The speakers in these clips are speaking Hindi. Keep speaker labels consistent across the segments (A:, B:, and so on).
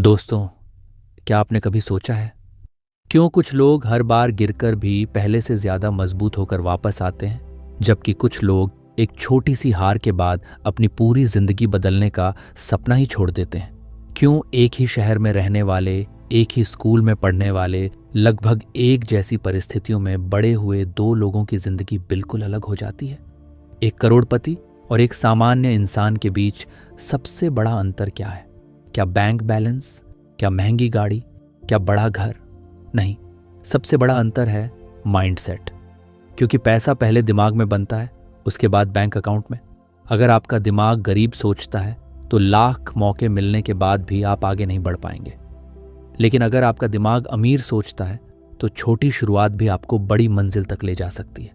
A: दोस्तों, क्या आपने कभी सोचा है क्यों कुछ लोग हर बार गिरकर भी पहले से ज्यादा मजबूत होकर वापस आते हैं, जबकि कुछ लोग एक छोटी सी हार के बाद अपनी पूरी जिंदगी बदलने का सपना ही छोड़ देते हैं? क्यों एक ही शहर में रहने वाले, एक ही स्कूल में पढ़ने वाले, लगभग एक जैसी परिस्थितियों में बड़े हुए दो लोगों की जिंदगी बिल्कुल अलग हो जाती है? एक करोड़पति और एक सामान्य इंसान के बीच सबसे बड़ा अंतर क्या है? क्या बैंक बैलेंस? क्या महंगी गाड़ी? क्या बड़ा घर? नहीं, सबसे बड़ा अंतर है माइंडसेट। क्योंकि पैसा पहले दिमाग में बनता है, उसके बाद बैंक अकाउंट में। अगर आपका दिमाग गरीब सोचता है तो लाख मौके मिलने के बाद भी आप आगे नहीं बढ़ पाएंगे। लेकिन अगर आपका दिमाग अमीर सोचता है तो छोटी शुरुआत भी आपको बड़ी मंजिल तक ले जा सकती है।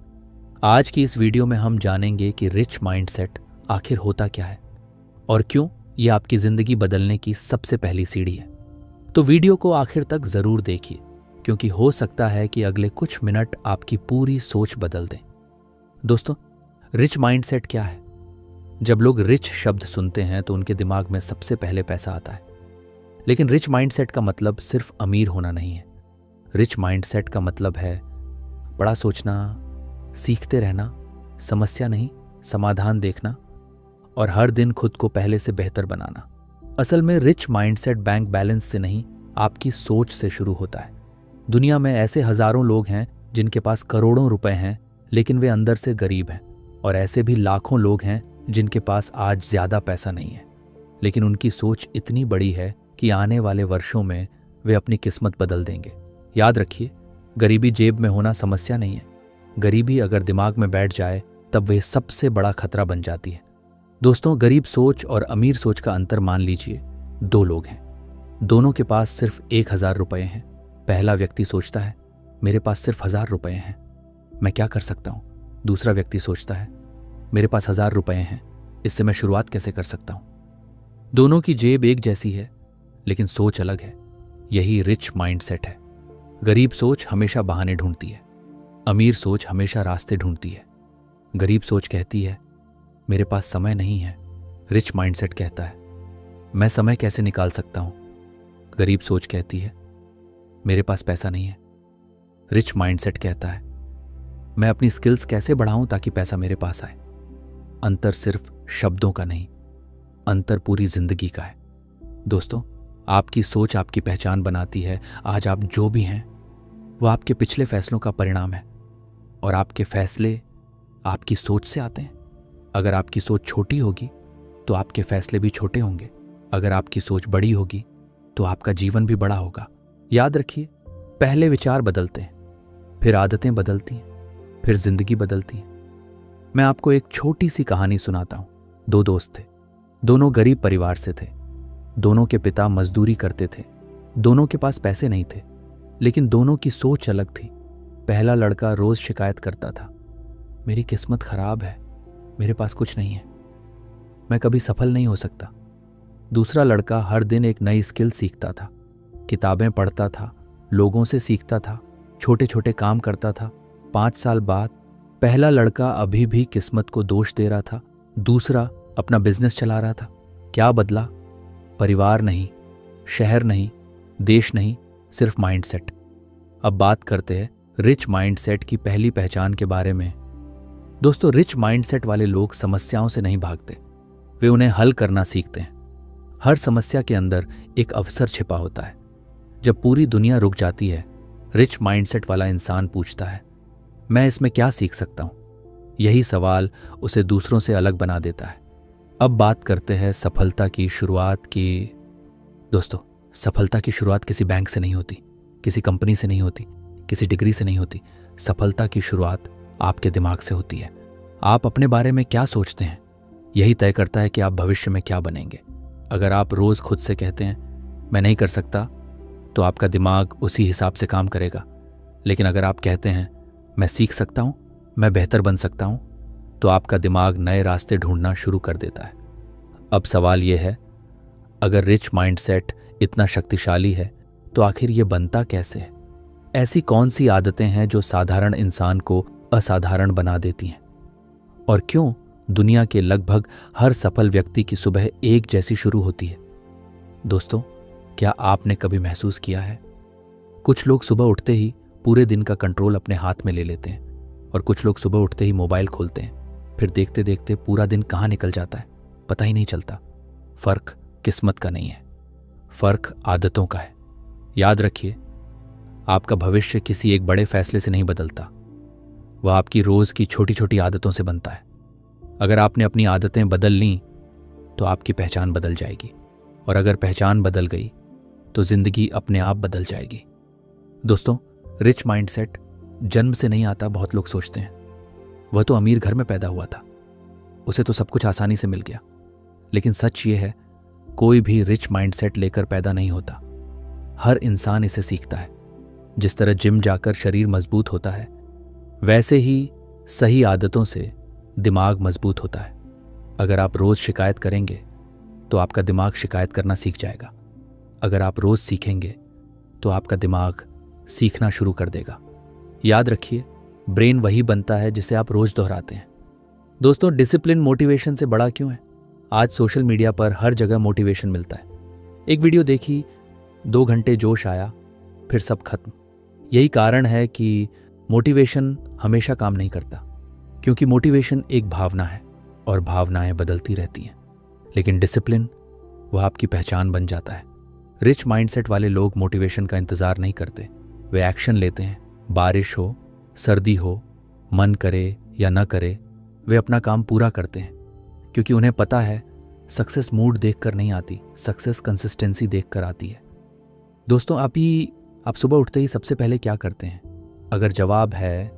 A: आज की इस वीडियो में हम जानेंगे कि रिच माइंडसेट आखिर होता क्या है और क्यों यह आपकी जिंदगी बदलने की सबसे पहली सीढ़ी है। तो वीडियो को आखिर तक जरूर देखिए, क्योंकि हो सकता है कि अगले कुछ मिनट आपकी पूरी सोच बदल दें। दोस्तों, रिच माइंडसेट क्या है? जब लोग रिच शब्द सुनते हैं तो उनके दिमाग में सबसे पहले पैसा आता है। लेकिन रिच माइंडसेट का मतलब सिर्फ अमीर होना नहीं है। रिच माइंडसेट का मतलब है बड़ा सोचना, सीखते रहना, समस्या नहीं समाधान देखना और हर दिन खुद को पहले से बेहतर बनाना। असल में रिच माइंडसेट बैंक बैलेंस से नहीं, आपकी सोच से शुरू होता है। दुनिया में ऐसे हजारों लोग हैं जिनके पास करोड़ों रुपए हैं, लेकिन वे अंदर से गरीब हैं। और ऐसे भी लाखों लोग हैं जिनके पास आज ज्यादा पैसा नहीं है, लेकिन उनकी सोच इतनी बड़ी है कि आने वाले वर्षों में वे अपनी किस्मत बदल देंगे। याद रखिए, गरीबी जेब में होना समस्या नहीं है। गरीबी अगर दिमाग में बैठ जाए तब वह सबसे बड़ा खतरा बन जाती है। दोस्तों, गरीब सोच और अमीर सोच का अंतर मान लीजिए दो लोग हैं, दोनों के पास सिर्फ 1,000 रुपए हैं। पहला व्यक्ति सोचता है मेरे पास सिर्फ 1,000 रुपए हैं, मैं क्या कर सकता हूं? दूसरा व्यक्ति सोचता है मेरे पास 1,000 रुपए हैं, इससे मैं शुरुआत कैसे कर सकता हूं? दोनों की जेब एक जैसी है, लेकिन सोच अलग है। यही रिच माइंडसेट है। गरीब सोच हमेशा बहाने ढूंढती है, अमीर सोच हमेशा रास्ते ढूंढती है। गरीब सोच कहती है मेरे पास समय नहीं है, रिच माइंडसेट कहता है मैं समय कैसे निकाल सकता हूं? गरीब सोच कहती है मेरे पास पैसा नहीं है, रिच माइंडसेट कहता है मैं अपनी स्किल्स कैसे बढ़ाऊं ताकि पैसा मेरे पास आए। अंतर सिर्फ शब्दों का नहीं, अंतर पूरी जिंदगी का है। दोस्तों, आपकी सोच आपकी पहचान बनाती है। आज आप जो भी हैं वह आपके पिछले फैसलों का परिणाम है, और आपके फैसले आपकी सोच से आते हैं। अगर आपकी सोच छोटी होगी तो आपके फैसले भी छोटे होंगे। अगर आपकी सोच बड़ी होगी तो आपका जीवन भी बड़ा होगा। याद रखिए, पहले विचार बदलते हैं, फिर आदतें बदलती हैं, फिर जिंदगी बदलती है। मैं आपको एक छोटी सी कहानी सुनाता हूं। दो दोस्त थे, दोनों गरीब परिवार से थे। दोनों के पिता मजदूरी करते थे, दोनों के पास पैसे नहीं थे, लेकिन दोनों की सोच अलग थी। पहला लड़का रोज शिकायत करता था मेरी किस्मत खराब है, मेरे पास कुछ नहीं है, मैं कभी सफल नहीं हो सकता। दूसरा लड़का हर दिन एक नई स्किल सीखता था, किताबें पढ़ता था, लोगों से सीखता था, छोटे छोटे काम करता था। 5 साल बाद पहला लड़का अभी भी किस्मत को दोष दे रहा था, दूसरा अपना बिजनेस चला रहा था। क्या बदला? परिवार नहीं, शहर नहीं, देश नहीं, सिर्फ माइंडसेट। अब बात करते हैं रिच माइंडसेट की पहली पहचान के बारे में। दोस्तों, रिच माइंडसेट वाले लोग समस्याओं से नहीं भागते, वे उन्हें हल करना सीखते हैं। हर समस्या के अंदर एक अवसर छिपा होता है। जब पूरी दुनिया रुक जाती है, रिच माइंडसेट वाला इंसान पूछता है मैं इसमें क्या सीख सकता हूं? यही सवाल उसे दूसरों से अलग बना देता है। अब बात करते हैं सफलता की शुरुआत की। दोस्तों, सफलता की शुरुआत किसी बैंक से नहीं होती, किसी कंपनी से नहीं होती, किसी डिग्री से नहीं होती। सफलता की शुरुआत आपके दिमाग से होती है। आप अपने बारे में क्या सोचते हैं, यही तय करता है कि आप भविष्य में क्या बनेंगे। अगर आप रोज खुद से कहते हैं मैं नहीं कर सकता, तो आपका दिमाग उसी हिसाब से काम करेगा। लेकिन अगर आप कहते हैं मैं सीख सकता हूं, मैं बेहतर बन सकता हूं, तो आपका दिमाग नए रास्ते ढूंढना शुरू कर देता है। अब सवाल यह है, अगर रिच माइंडसेट इतना शक्तिशाली है तो आखिर यह बनता कैसे है? ऐसी कौन सी आदतें हैं जो साधारण इंसान को असाधारण बना देती हैं? और क्यों दुनिया के लगभग हर सफल व्यक्ति की सुबह एक जैसी शुरू होती है? दोस्तों, क्या आपने कभी महसूस किया है, कुछ लोग सुबह उठते ही पूरे दिन का कंट्रोल अपने हाथ में ले लेते हैं और कुछ लोग सुबह उठते ही मोबाइल खोलते हैं, फिर देखते देखते पूरा दिन कहाँ निकल जाता है पता ही नहीं चलता। फर्क किस्मत का नहीं है, फर्क आदतों का है। याद रखिए, आपका भविष्य किसी एक बड़े फैसले से नहीं बदलता, वह आपकी रोज की छोटी छोटी आदतों से बनता है। अगर आपने अपनी आदतें बदल लीं तो आपकी पहचान बदल जाएगी, और अगर पहचान बदल गई तो जिंदगी अपने आप बदल जाएगी। दोस्तों, रिच माइंडसेट जन्म से नहीं आता, बहुत लोग सोचते हैं। वह तो अमीर घर में पैदा हुआ था, उसे तो सब कुछ आसानी से मिल गया। लेकिन सच ये है, कोई भी रिच माइंडसेट लेकर पैदा नहीं होता। हर इंसान इसे सीखता है। जिस तरह जिम जाकर शरीर मजबूत होता है, वैसे ही सही आदतों से दिमाग मजबूत होता है। अगर आप रोज शिकायत करेंगे तो आपका दिमाग शिकायत करना सीख जाएगा। अगर आप रोज सीखेंगे तो आपका दिमाग सीखना शुरू कर देगा। याद रखिए, ब्रेन वही बनता है जिसे आप रोज दोहराते हैं। दोस्तों, डिसिप्लिन मोटिवेशन से बड़ा क्यों है? आज सोशल मीडिया पर हर जगह मोटिवेशन मिलता है। एक वीडियो देखी, 2 घंटे जोश आया, फिर सब खत्म। यही कारण है कि मोटिवेशन हमेशा काम नहीं करता, क्योंकि मोटिवेशन एक भावना है और भावनाएं बदलती रहती हैं। लेकिन डिसिप्लिन, वह आपकी पहचान बन जाता है। रिच माइंडसेट वाले लोग मोटिवेशन का इंतजार नहीं करते, वे एक्शन लेते हैं। बारिश हो, सर्दी हो, मन करे या न करे, वे अपना काम पूरा करते हैं, क्योंकि उन्हें पता है सक्सेस मूड देखकर नहीं आती, सक्सेस कंसिस्टेंसी देखकर आती है। दोस्तों, आप सुबह उठते ही सबसे पहले क्या करते हैं? अगर जवाब है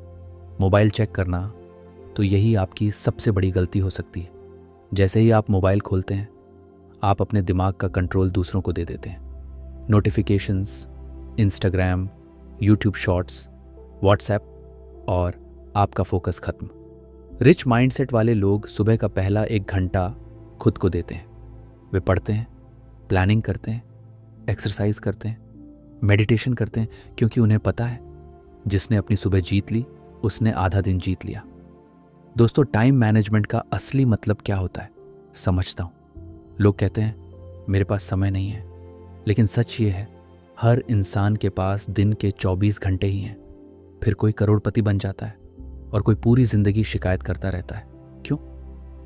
A: मोबाइल चेक करना, तो यही आपकी सबसे बड़ी गलती हो सकती है। जैसे ही आप मोबाइल खोलते हैं, आप अपने दिमाग का कंट्रोल दूसरों को दे देते हैं। Notifications, Instagram, YouTube shorts, WhatsApp, और आपका फोकस खत्म। रिच माइंडसेट वाले लोग सुबह का पहला 1 घंटा खुद को देते हैं। वे पढ़ते हैं, प्लानिंग करते हैं, एक्सरसाइज करते हैं, मेडिटेशन करते हैं, क्योंकि उन्हें पता है जिसने अपनी सुबह जीत ली, उसने आधा दिन जीत लिया। दोस्तों, टाइम मैनेजमेंट का असली मतलब क्या होता है समझता हूं। लोग कहते हैं मेरे पास समय नहीं है, लेकिन सच ये है, हर इंसान के पास दिन के 24 घंटे ही हैं। फिर कोई करोड़पति बन जाता है और कोई पूरी जिंदगी शिकायत करता रहता है। क्यों?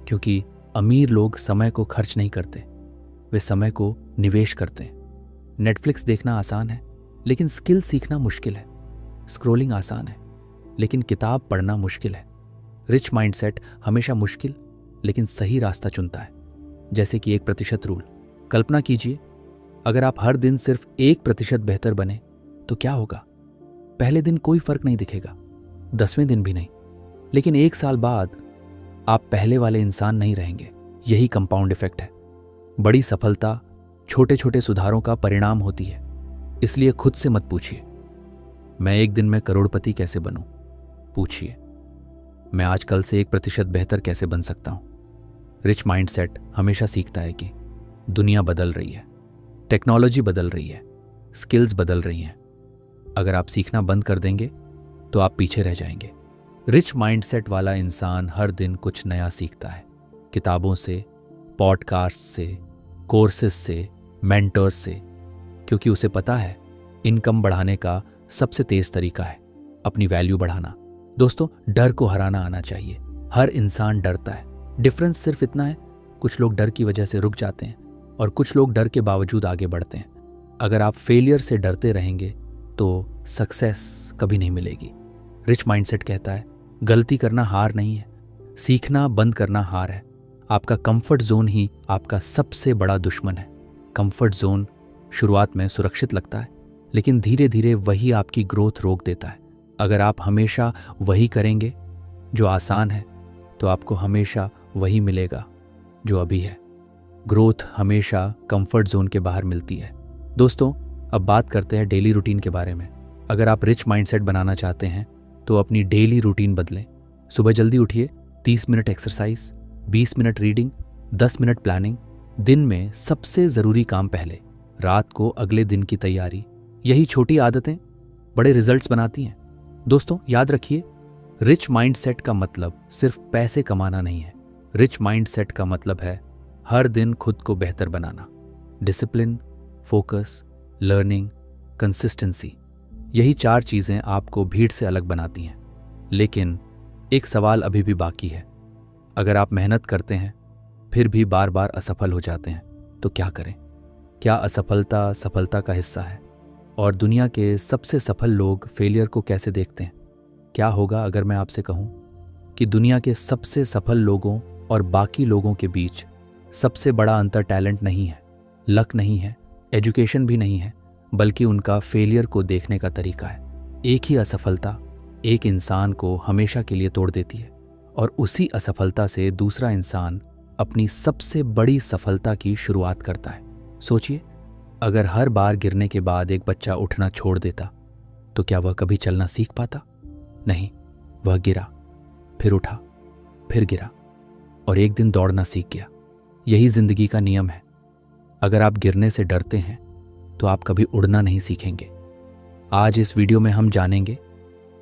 A: क्योंकि अमीर लोग समय को खर्च नहीं करते, वे समय को निवेश करते हैं। नेटफ्लिक्स देखना आसान है, लेकिन स्किल सीखना मुश्किल है। स्क्रॉलिंग आसान है, लेकिन किताब पढ़ना मुश्किल है। रिच माइंडसेट हमेशा मुश्किल लेकिन सही रास्ता चुनता है। जैसे कि 1% रूल। कल्पना कीजिए, अगर आप हर दिन सिर्फ 1% बेहतर बने तो क्या होगा? पहले दिन कोई फर्क नहीं दिखेगा, 10वें दिन भी नहीं, लेकिन 1 साल बाद आप पहले वाले इंसान नहीं रहेंगे। यही कंपाउंड इफेक्ट है। बड़ी सफलता छोटे छोटे सुधारों का परिणाम होती है। इसलिए खुद से मत पूछिए मैं 1 दिन में करोड़पति कैसे बनूं, पूछिए मैं आज कल से 1% बेहतर कैसे बन सकता हूं। रिच माइंडसेट हमेशा सीखता है कि दुनिया बदल रही है, टेक्नोलॉजी बदल रही है, स्किल्स बदल रही हैं। अगर आप सीखना बंद कर देंगे तो आप पीछे रह जाएंगे। रिच माइंडसेट वाला इंसान हर दिन कुछ नया सीखता है, किताबों से, पॉडकास्ट से, कोर्सेस से, मेंटर्स से, क्योंकि उसे पता है इनकम बढ़ाने का सबसे तेज तरीका है अपनी वैल्यू बढ़ाना। दोस्तों, डर को हराना आना चाहिए। हर इंसान डरता है, डिफरेंस सिर्फ इतना है, कुछ लोग डर की वजह से रुक जाते हैं और कुछ लोग डर के बावजूद आगे बढ़ते हैं। अगर आप फेलियर से डरते रहेंगे तो सक्सेस कभी नहीं मिलेगी। रिच माइंडसेट कहता है गलती करना हार नहीं है, सीखना बंद करना हार है। आपका कंफर्ट जोन ही आपका सबसे बड़ा दुश्मन है। कंफर्ट जोन शुरुआत में सुरक्षित लगता है, लेकिन धीरे धीरे वही आपकी ग्रोथ रोक देता है। अगर आप हमेशा वही करेंगे जो आसान है, तो आपको हमेशा वही मिलेगा जो अभी है। ग्रोथ हमेशा कंफर्ट जोन के बाहर मिलती है। दोस्तों, अब बात करते हैं डेली रूटीन के बारे में। अगर आप रिच माइंडसेट बनाना चाहते हैं तो अपनी डेली रूटीन बदलें। सुबह जल्दी उठिए, 30 minute exercise, 20 minute reading, 10 minute planning. दिन में सबसे ज़रूरी काम पहले, रात को अगले दिन की तैयारी। यही छोटी आदतें बड़े रिजल्ट्स बनाती हैं। दोस्तों, याद रखिए, रिच माइंडसेट का मतलब सिर्फ पैसे कमाना नहीं है। रिच माइंडसेट का मतलब है हर दिन खुद को बेहतर बनाना। डिसिप्लिन, फोकस लर्निंग, कंसिस्टेंसी, यही 4 चीज़ें आपको भीड़ से अलग बनाती हैं। लेकिन एक सवाल अभी भी बाकी है। अगर आप मेहनत करते हैं फिर भी बार बार असफल हो जाते हैं तो क्या करें? क्या असफलता सफलता का हिस्सा है? और दुनिया के सबसे सफल लोग फेलियर को कैसे देखते हैं? क्या होगा अगर मैं आपसे कहूं कि दुनिया के सबसे सफल लोगों और बाकी लोगों के बीच सबसे बड़ा अंतर टैलेंट नहीं है, लक नहीं है, एजुकेशन भी नहीं है, बल्कि उनका फेलियर को देखने का तरीका है। एक ही असफलता एक इंसान को हमेशा के लिए तोड़ देती है और उसी असफलता से दूसरा इंसान अपनी सबसे बड़ी सफलता की शुरुआत करता है। सोचिए, अगर हर बार गिरने के बाद एक बच्चा उठना छोड़ देता तो क्या वह कभी चलना सीख पाता? नहीं, वह गिरा, फिर उठा, फिर गिरा और एक दिन दौड़ना सीख गया। यही जिंदगी का नियम है। अगर आप गिरने से डरते हैं तो आप कभी उड़ना नहीं सीखेंगे। आज इस वीडियो में हम जानेंगे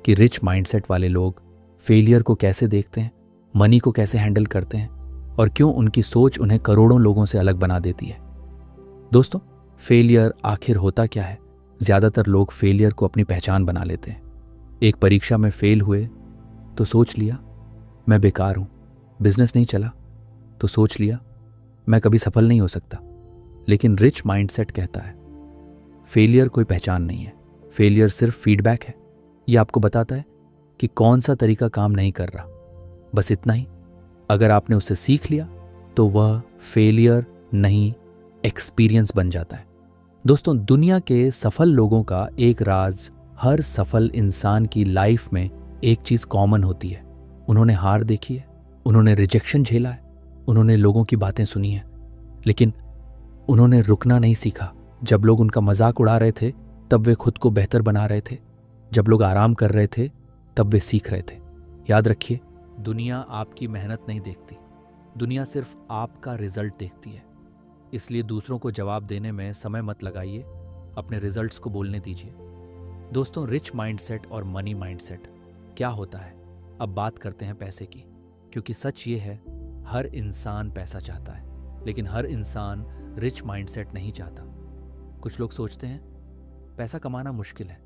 A: कि रिच माइंडसेट वाले लोग फेलियर को कैसे देखते हैं, मनी को कैसे हैंडल करते हैं और क्यों उनकी सोच उन्हें करोड़ों लोगों से अलग बना देती है। दोस्तों, फेलियर आखिर होता क्या है? ज्यादातर लोग फेलियर को अपनी पहचान बना लेते हैं। एक परीक्षा में फेल हुए तो सोच लिया मैं बेकार हूं, बिजनेस नहीं चला तो सोच लिया मैं कभी सफल नहीं हो सकता। लेकिन रिच माइंडसेट कहता है फेलियर कोई पहचान नहीं है, फेलियर सिर्फ फीडबैक है। यह आपको बताता है कि कौन सा तरीका काम नहीं कर रहा, बस इतना ही। अगर आपने उससे सीख लिया तो वह फेलियर नहीं, एक्सपीरियंस बन जाता है। दोस्तों, दुनिया के सफल लोगों का एक राज, हर सफल इंसान की लाइफ में एक चीज कॉमन होती है। उन्होंने हार देखी है, उन्होंने रिजेक्शन झेला है, उन्होंने लोगों की बातें सुनी है, लेकिन उन्होंने रुकना नहीं सीखा। जब लोग उनका मजाक उड़ा रहे थे तब वे खुद को बेहतर बना रहे थे। जब लोग आराम कर रहे थे तब वे सीख रहे थे। याद रखिए, दुनिया आपकी मेहनत नहीं देखती, दुनिया सिर्फ आपका रिजल्ट देखती है। इसलिए दूसरों को जवाब देने में समय मत लगाइए, अपने रिजल्ट्स को बोलने दीजिए। दोस्तों, रिच माइंडसेट और मनी माइंडसेट क्या होता है? अब बात करते हैं पैसे की, क्योंकि सच ये है, हर इंसान पैसा चाहता है, लेकिन हर इंसान रिच माइंडसेट नहीं चाहता। कुछ लोग सोचते हैं पैसा कमाना मुश्किल है,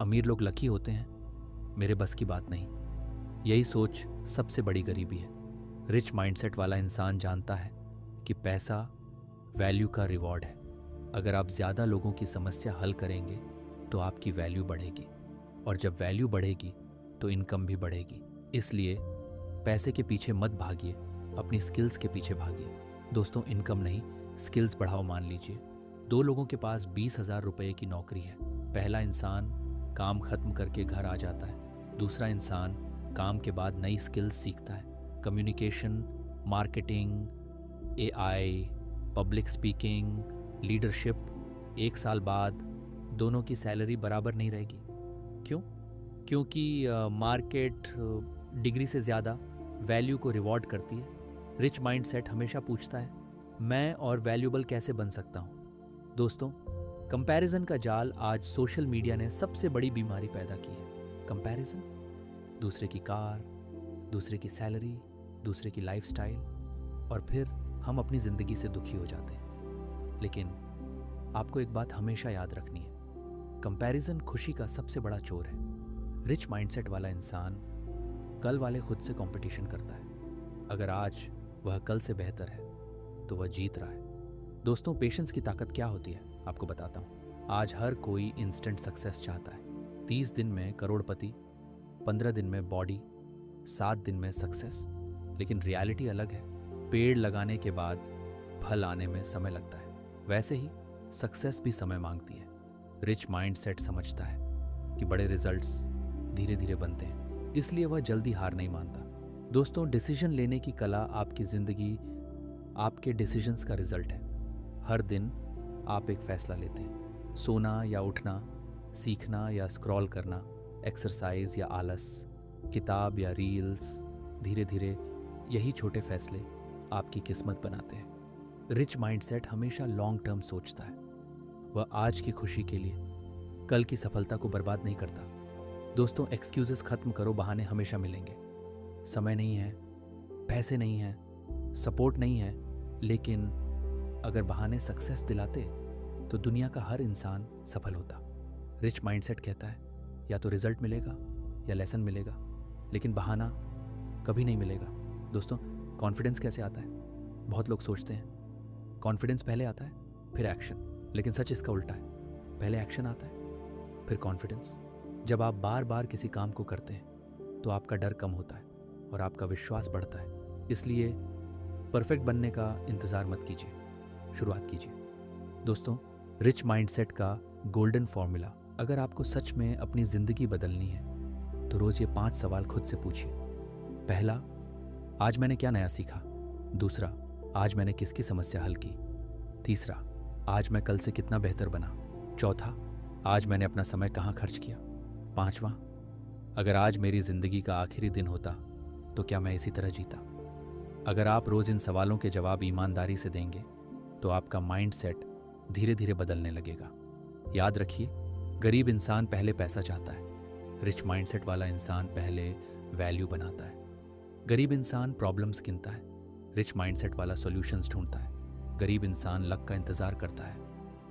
A: अमीर लोग लकी होते हैं, मेरे बस की बात नहीं। यही सोच सबसे बड़ी गरीबी है। रिच माइंडसेट वाला इंसान जानता है कि पैसा वैल्यू का रिवॉर्ड है। अगर आप ज़्यादा लोगों की समस्या हल करेंगे तो आपकी वैल्यू बढ़ेगी, और जब वैल्यू बढ़ेगी तो इनकम भी बढ़ेगी। इसलिए पैसे के पीछे मत भागिए, अपनी स्किल्स के पीछे भागिए। दोस्तों, इनकम नहीं, स्किल्स बढ़ाओ। मान लीजिए 2 लोगों के पास 20,000 रुपये की नौकरी है। पहला इंसान काम खत्म करके घर आ जाता है, दूसरा इंसान काम के बाद नई स्किल्स सीखता है। Communication, marketing, AI, public speaking, leadership. 1 साल बाद दोनों की सैलरी बराबर नहीं रहेगी। क्यों? क्योंकि मार्केट डिग्री से ज़्यादा वैल्यू को रिवॉर्ड करती है। रिच माइंडसेट हमेशा पूछता है मैं और वैल्यूबल कैसे बन सकता हूँ। दोस्तों, कंपैरिजन का जाल आज सोशल मीडिया ने सबसे बड़ी बीमारी पैदा की है। कंपैरिजन, दूसरे की कार, दूसरे की सैलरी, दूसरे की लाइफस्टाइल, और फिर हम अपनी ज़िंदगी से दुखी हो जाते हैं। लेकिन आपको एक बात हमेशा याद रखनी है, कंपैरिजन खुशी का सबसे बड़ा चोर है। रिच माइंडसेट वाला इंसान कल वाले खुद से कंपटीशन करता है। अगर आज वह कल से बेहतर है तो वह जीत रहा है। दोस्तों, पेशेंस की ताकत क्या होती है आपको बताता हूँ। आज हर कोई इंस्टेंट सक्सेस चाहता है। 30 दिन में करोड़पति, 15 दिन में बॉडी, 7 दिन में सक्सेस। लेकिन रियलिटी अलग है। पेड़ लगाने के बाद फल आने में समय लगता है। वैसे ही सक्सेस भी समय मांगती है। रिच माइंडसेट समझता है कि बड़े रिजल्ट्स धीरे धीरे बनते हैं, इसलिए वह जल्दी हार नहीं मानता। दोस्तों, डिसीजन लेने की कला आपकी जिंदगी आपके डिसीजंस का रिजल्ट है। हर दिन आप एक फैसला लेते हैं, सोना या उठना, सीखना या स्क्रॉल करना, एक्सरसाइज या आलस, किताब या रील्स। धीरे धीरे यही छोटे फैसले आपकी किस्मत बनाते हैं। रिच माइंडसेट हमेशा लॉन्ग टर्म सोचता है। वह आज की खुशी के लिए कल की सफलता को बर्बाद नहीं करता। दोस्तों, एक्सक्यूजेस खत्म करो, बहाने हमेशा मिलेंगे। समय नहीं है, पैसे नहीं हैं, सपोर्ट नहीं है, लेकिन अगर बहाने सक्सेस दिलाते तो दुनिया का हर इंसान सफल होता। रिच माइंडसेट कहता है या तो रिजल्ट मिलेगा या लेसन मिलेगा, लेकिन बहाना कभी नहीं मिलेगा। दोस्तों, कॉन्फिडेंस कैसे आता है? बहुत लोग सोचते हैं कॉन्फिडेंस पहले आता है फिर एक्शन, लेकिन सच इसका उल्टा है। पहले एक्शन आता है फिर कॉन्फिडेंस। जब आप बार बार किसी काम को करते हैं तो आपका डर कम होता है और आपका विश्वास बढ़ता है। इसलिए परफेक्ट बनने का इंतज़ार मत कीजिए, शुरुआत कीजिए। दोस्तों, रिच माइंडसेट का गोल्डन फॉर्मूला, अगर आपको सच में अपनी ज़िंदगी बदलनी है तो रोज़ ये 5 सवाल खुद से पूछिए। पहला, आज मैंने क्या नया सीखा? दूसरा, आज मैंने किसकी समस्या हल की? तीसरा, आज मैं कल से कितना बेहतर बना? चौथा, आज मैंने अपना समय कहाँ खर्च किया? पांचवा, अगर आज मेरी ज़िंदगी का आखिरी दिन होता तो क्या मैं इसी तरह जीता? अगर आप रोज़ इन सवालों के जवाब ईमानदारी से देंगे तो आपका माइंडसेट धीरे धीरे बदलने लगेगा। याद रखिए, गरीब इंसान पहले पैसा चाहता है, रिच माइंडसेट वाला इंसान पहले वैल्यू बनाता है। गरीब इंसान प्रॉब्लम्स गिनता है, रिच माइंडसेट वाला सॉल्यूशंस ढूंढता है। गरीब इंसान लक का इंतज़ार करता है,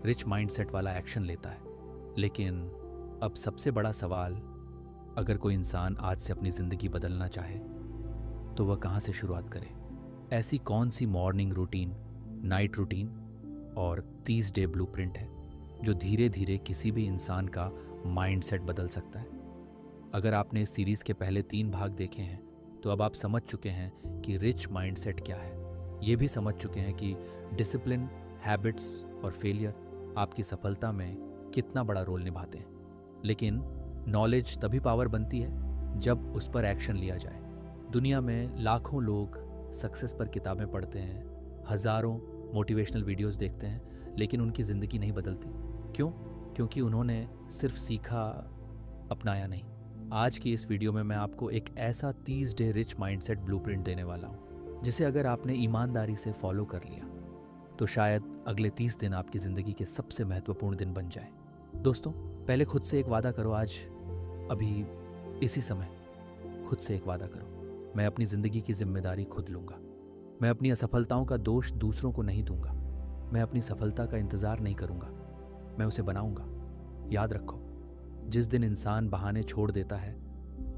A: रिच माइंडसेट वाला एक्शन लेता है। लेकिन अब सबसे बड़ा सवाल, अगर कोई इंसान आज से अपनी ज़िंदगी बदलना चाहे तो वह कहाँ से शुरुआत करे? ऐसी कौन सी मॉर्निंग रूटीन, नाइट रूटीन और 30 डे ब्लूप्रिंट है जो धीरे धीरे किसी भी इंसान का माइंडसेट बदल सकता है? अगर आपने इस सीरीज़ के पहले 3 भाग देखे हैं तो अब आप समझ चुके हैं कि रिच माइंडसेट क्या है। ये भी समझ चुके हैं कि डिसिप्लिन, हैबिट्स और फेलियर आपकी सफलता में कितना बड़ा रोल निभाते हैं। लेकिन नॉलेज तभी पावर बनती है जब उस पर एक्शन लिया जाए। दुनिया में लाखों लोग सक्सेस पर किताबें पढ़ते हैं, हज़ारों मोटिवेशनल वीडियोस देखते हैं, लेकिन उनकी ज़िंदगी नहीं बदलती। क्यों? क्योंकि उन्होंने सिर्फ सीखा, अपनाया नहीं। आज की इस वीडियो में मैं आपको एक ऐसा 30 डे रिच माइंडसेट ब्लूप्रिंट देने वाला हूँ जिसे अगर आपने ईमानदारी से फॉलो कर लिया तो शायद अगले 30 दिन आपकी ज़िंदगी के सबसे महत्वपूर्ण दिन बन जाए। दोस्तों, पहले खुद से एक वादा करो, आज अभी इसी समय खुद से एक वादा करो, मैं अपनी ज़िंदगी की जिम्मेदारी खुद लूँगा। मैं अपनी असफलताओं का दोष दूसरों को नहीं दूंगा। मैं अपनी सफलता का इंतज़ार नहीं करूँगा, मैं उसे बनाऊँगा। याद रखो, जिस दिन इंसान बहाने छोड़ देता है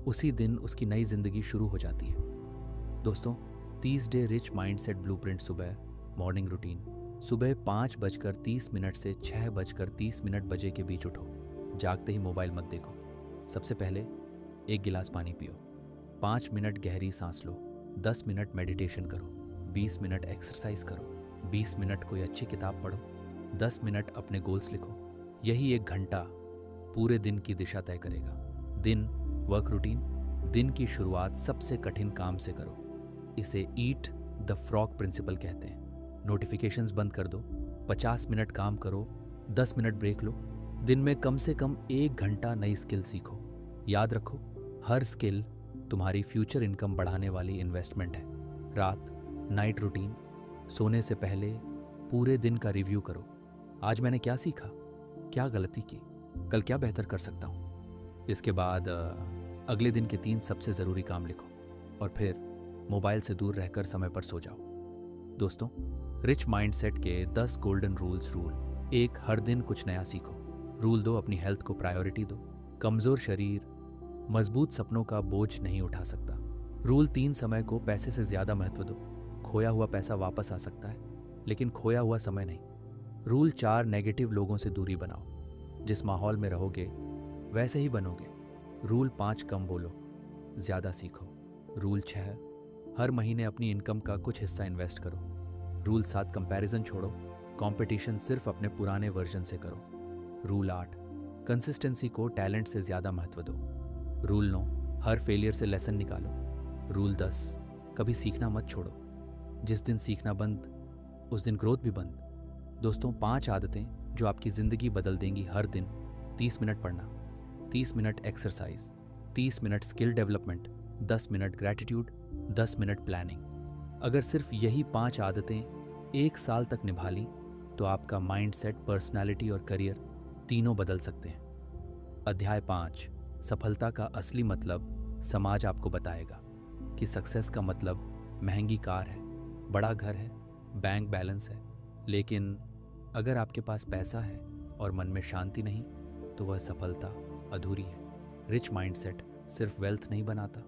A: उसी दिन उसकी नई ज़िंदगी शुरू हो जाती है। दोस्तों, 30 डे रिच माइंडसेट ब्लूप्रिंट सुबह मॉर्निंग रूटीन। सुबह 5:30 से 6:30 बजे के बीच उठो। जागते ही मोबाइल मत देखो। सबसे पहले 1 गिलास पानी पियो, 5 मिनट गहरी सांस लो, 10 मिनट मेडिटेशन करो, 20 मिनट एक्सरसाइज करो, 20 मिनट कोई अच्छी किताब पढ़ो, 10 मिनट अपने गोल्स लिखो। यही 1 घंटा पूरे दिन की दिशा तय करेगा। दिन वर्क रूटीन। दिन की शुरुआत सबसे कठिन काम से करो। इसे ईट द फ्रॉग प्रिंसिपल कहते हैं। नोटिफिकेशंस बंद कर दो, 50 मिनट काम करो, 10 मिनट ब्रेक लो। दिन में कम से कम 1 घंटा नई स्किल सीखो। याद रखो, हर स्किल तुम्हारी फ्यूचर इनकम बढ़ाने वाली इन्वेस्टमेंट है। रात नाइट रूटीन। सोने से पहले पूरे दिन का रिव्यू करो। आज मैंने क्या सीखा, क्या गलती की, कल क्या बेहतर कर सकता हूँ। इसके बाद अगले दिन के 3 सबसे ज़रूरी काम लिखो और फिर मोबाइल से दूर रहकर समय पर सो जाओ। दोस्तों, रिच माइंडसेट के 10 गोल्डन रूल्स। रूल 1, हर दिन कुछ नया सीखो। रूल 2, अपनी हेल्थ को प्रायोरिटी दो। कमज़ोर शरीर मजबूत सपनों का बोझ नहीं उठा सकता। रूल 3, समय को पैसे से ज़्यादा महत्व दो। खोया हुआ पैसा वापस आ सकता है, लेकिन खोया हुआ समय नहीं। रूल 4, नेगेटिव लोगों से दूरी बनाओ। जिस माहौल में रहोगे वैसे ही बनोगे। रूल 5, कम बोलो, ज़्यादा सीखो। रूल 6, हर महीने अपनी इनकम का कुछ हिस्सा इन्वेस्ट करो। रूल 7, कंपैरिजन छोड़ो, कंपटीशन सिर्फ अपने पुराने वर्जन से करो। रूल 8, कंसिस्टेंसी को टैलेंट से ज़्यादा महत्व दो। रूल 9, हर फेलियर से लेसन निकालो। रूल 10, कभी सीखना मत छोड़ो। जिस दिन सीखना बंद, उस दिन ग्रोथ भी बंद। दोस्तों, 5 आदतें जो आपकी ज़िंदगी बदल देंगी। हर दिन 30 मिनट पढ़ना, 30 minute exercise, 30 minute skill development, 10 minute gratitude, 10 minute planning. अगर सिर्फ यही 5 आदतें 1 साल तक निभा ली तो आपका माइंडसेट, पर्सनालिटी और करियर तीनों बदल सकते हैं। अध्याय 5, सफलता का असली मतलब। समाज आपको बताएगा कि सक्सेस का मतलब महंगी कार है, बड़ा घर है, बैंक बैलेंस है, लेकिन अगर आपके पास पैसा है और मन में शांति नहीं, तो वह सफलता अधूरी है। रिच माइंडसेट सिर्फ वेल्थ नहीं बनाता,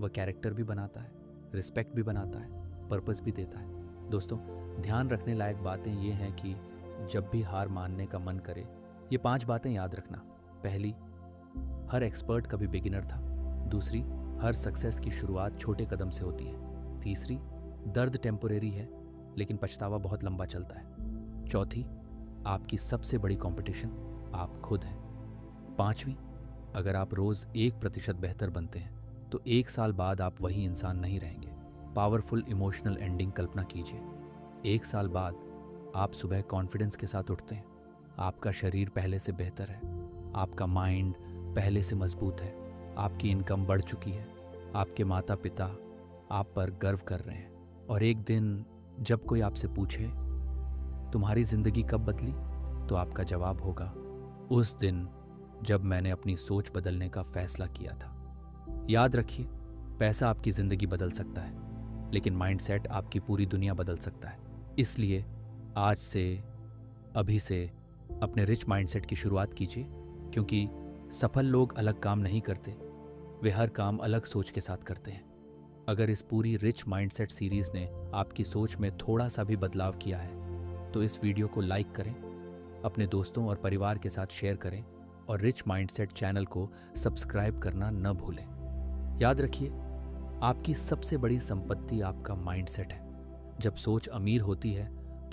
A: वह कैरेक्टर भी बनाता है, रिस्पेक्ट भी बनाता है, पर्पस भी देता है। दोस्तों, ध्यान रखने लायक बातें ये हैं कि जब भी हार मानने का मन करे, ये 5 बातें याद रखना। पहली, हर एक्सपर्ट कभी बिगिनर था। दूसरी, हर सक्सेस की शुरुआत छोटे कदम से होती है। तीसरी, दर्द टेम्पोरेरी है लेकिन पछतावा बहुत लंबा चलता है। चौथी, आपकी सबसे बड़ी कंपटीशन आप खुद हैं। पांचवी, अगर आप रोज 1% बेहतर बनते हैं तो 1 साल बाद आप वही इंसान नहीं रहेंगे। पावरफुल इमोशनल एंडिंग कल्पना कीजिए। 1 साल बाद आप सुबह कॉन्फिडेंस के साथ उठते हैं, आपका शरीर पहले से बेहतर है, आपका माइंड पहले से मजबूत है, आपकी इनकम बढ़ चुकी है, आपके माता पिता आप पर गर्व कर रहे हैं। और एक दिन जब कोई आपसे पूछे तुम्हारी जिंदगी कब बदली, तो आपका जवाब होगा, उस दिन जब मैंने अपनी सोच बदलने का फैसला किया था। याद रखिए, पैसा आपकी जिंदगी बदल सकता है, लेकिन माइंडसेट आपकी पूरी दुनिया बदल सकता है। इसलिए आज से, अभी से अपने रिच माइंडसेट की शुरुआत कीजिए, क्योंकि सफल लोग अलग काम नहीं करते, वे हर काम अलग सोच के साथ करते हैं। अगर इस पूरी रिच माइंडसेट सीरीज ने आपकी सोच में थोड़ा सा भी बदलाव किया है, तो इस वीडियो को लाइक करें, अपने दोस्तों और परिवार के साथ शेयर करें और रिच माइंडसेट चैनल को सब्सक्राइब करना न भूलें। याद रखिए, आपकी सबसे बड़ी संपत्ति आपका माइंडसेट है। जब सोच अमीर होती है